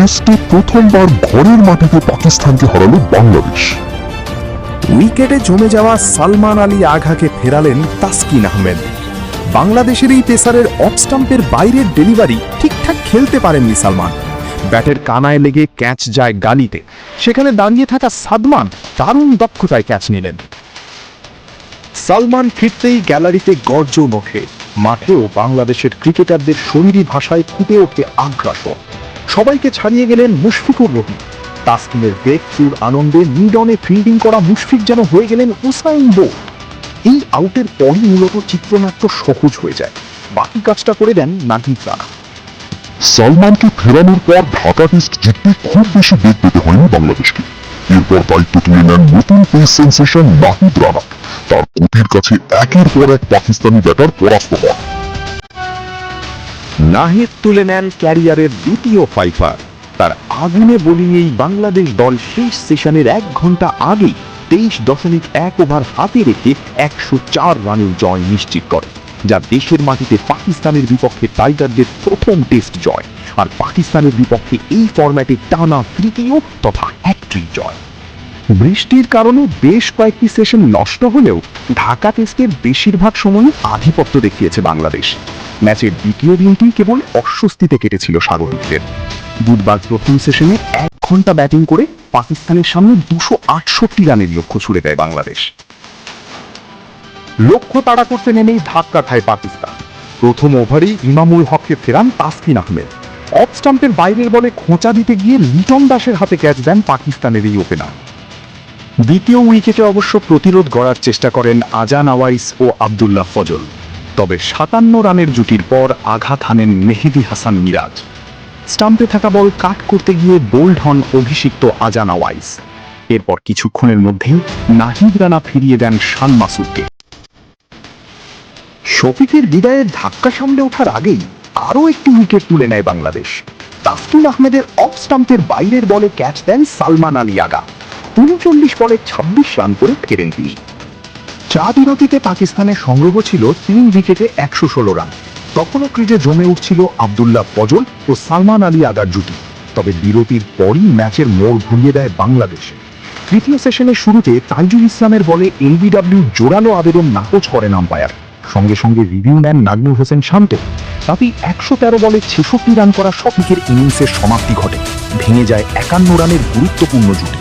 টেস্টে প্রথমবার ঘরের মাটিতে পাকিস্তানকে হারালো বাংলাদেশ। উইকেটে জমে যাওয়া সালমান আলী আঘাকে ফেরালেন তাসকিন আহমেদ। বাংলাদেশের এই পেসারের অফ স্টাম্পের বাইরের ডেলিভারি ঠিকঠাক খেলতে পারেননি সালমান। ব্যাটের কানায় লেগে ক্যাচ যায় গালিতে, সেখানে দাঁড়িয়ে থাকা সাদমান দারুণ দক্ষতায় ক্যাচ নিলেন। সালমান ফিরতেই গ্যালারিতে গর্জন ওঠে, মাঠেও বাংলাদেশের ক্রিকেটারদের শরীরী ভাষায় ফুটে ওঠে আগ্রাস। সবাইকে ছাড়িয়ে গেলেন মুশফিকুর রহিম। তাসকিনের ব্রেক থ্রুর আনন্দে মিড অনে ফিল্ডিং করা মুশফিক যেন হয়ে গেলেন উসাইন বোল্ট। এই আউটের পরই মূলত চিত্রনাট্য সহজ হয়ে যায়, বাকি কাজটা করে দেন নাহিদ রানা। সালমানকে ফেরানোর পর ঢাকা টেস্ট জিততে খুব বেশি বেগ পেতে হয়নি বাংলাদেশকে। এরপর দায়িত্ব তুলে নেন নতুন পেস সেন্সেশন নাহিদ রানা। তার গতির কাছে একের পর এক পাকিস্তানি ব্যাটার পরাস্ত হন। নাহিদ তুলে নেন ক্যারিয়ারের দ্বিতীয় ফাইফার। তার আগুনে বোলিংয়েই বাংলাদেশ দল শেষ সেশনের 1 ঘন্টা আগেই 23.1 ওভার হাতে রেখে 104 রানের জয় নিশ্চিত করে, যা দেশের মাটিতে পাকিস্তানের বিপক্ষে টাইগারদের প্রথম টেস্ট জয়, আর পাকিস্তানের বিপক্ষে এই ফরম্যাটে টানা তৃতীয় তথা হ্যাট্রিক জয়। বৃষ্টির কারণে বেশ কয়েকটি সেশন নষ্ট হলেও ঢাকা টেস্টের বেশিরভাগ সময়ই আধিপত্য দেখিয়েছে বাংলাদেশ। ম্যাচের দ্বিতীয় দিনটি কেবল অস্বস্তিতে কেটেছিল স্বাগতিকদের। বুধবার প্রথম সেশনে 1 ঘন্টা ব্যাটিং করে পাকিস্তানের সামনে 268 রানের লক্ষ্য ছুড়ে দেয় বাংলাদেশ। লক্ষ্য তাড়া করতে নেমেই ধাক্কা খায় পাকিস্তান। প্রথম ওভারেই ইমামুল হককে ফেরান তাসকিন আহমেদ। অফ স্টাম্পের বাইরের বলে খোঁচা দিতে গিয়ে লিটন দাসের হাতে ক্যাচ দেন পাকিস্তানের এই ওপেনার। দ্বিতীয় উইকেটে অবশ্য প্রতিরোধ গড়ার চেষ্টা করেন আজান আওয়াইস ও আব্দুল্লাহ ফজল, তবে 57 রানের জুটির পর আঘাত হানেন মেহেদী হাসান মিরাজ। স্টাম্পে থাকা বল কাট করতে গিয়ে বোল্ড হন অভিষিক্ত আজান আওয়াইস। এরপর কিছুক্ষণের মধ্যেই নাহিদ রানা ফিরিয়ে দেন শান মাসুদকে। শফিকের বিদায়ের ধাক্কা সামলে ওঠার আগেই আরও একটি উইকেট তুলে নেয় বাংলাদেশ। তাসকিন আহমেদের অফ স্টাম্পের বাইরের বলে ক্যাচ দেন সালমান আলী আগা। 39 বলে 26 রান করে ফেরেন তিনি। চা বিরতিতে পাকিস্তানের সংগ্রহ ছিল 3 উইকেটে 116 রান। তখনও ক্রিজে জমে উঠছিল আব্দুল্লাহ ফজল ও সালমান আলী আগার জুটি। তবে বিরতির পরই ম্যাচের মোড় ঘুরিয়ে দেয় বাংলাদেশে। তৃতীয় সেশনের শুরুতে তাইজুল ইসলামের বলে এলবিডব্লিউ জোরালো আবেদন নাকচ করেন আম্পায়ার। সঙ্গে সঙ্গে রিভিউ নেন নাজমুল হোসেন শান্ত। তাতেই 113 বলে 66 রান করা শফিকের ইনিংসের সমাপ্তি ঘটে। ভেঙে যায় 51 রানের গুরুত্বপূর্ণ জুটি।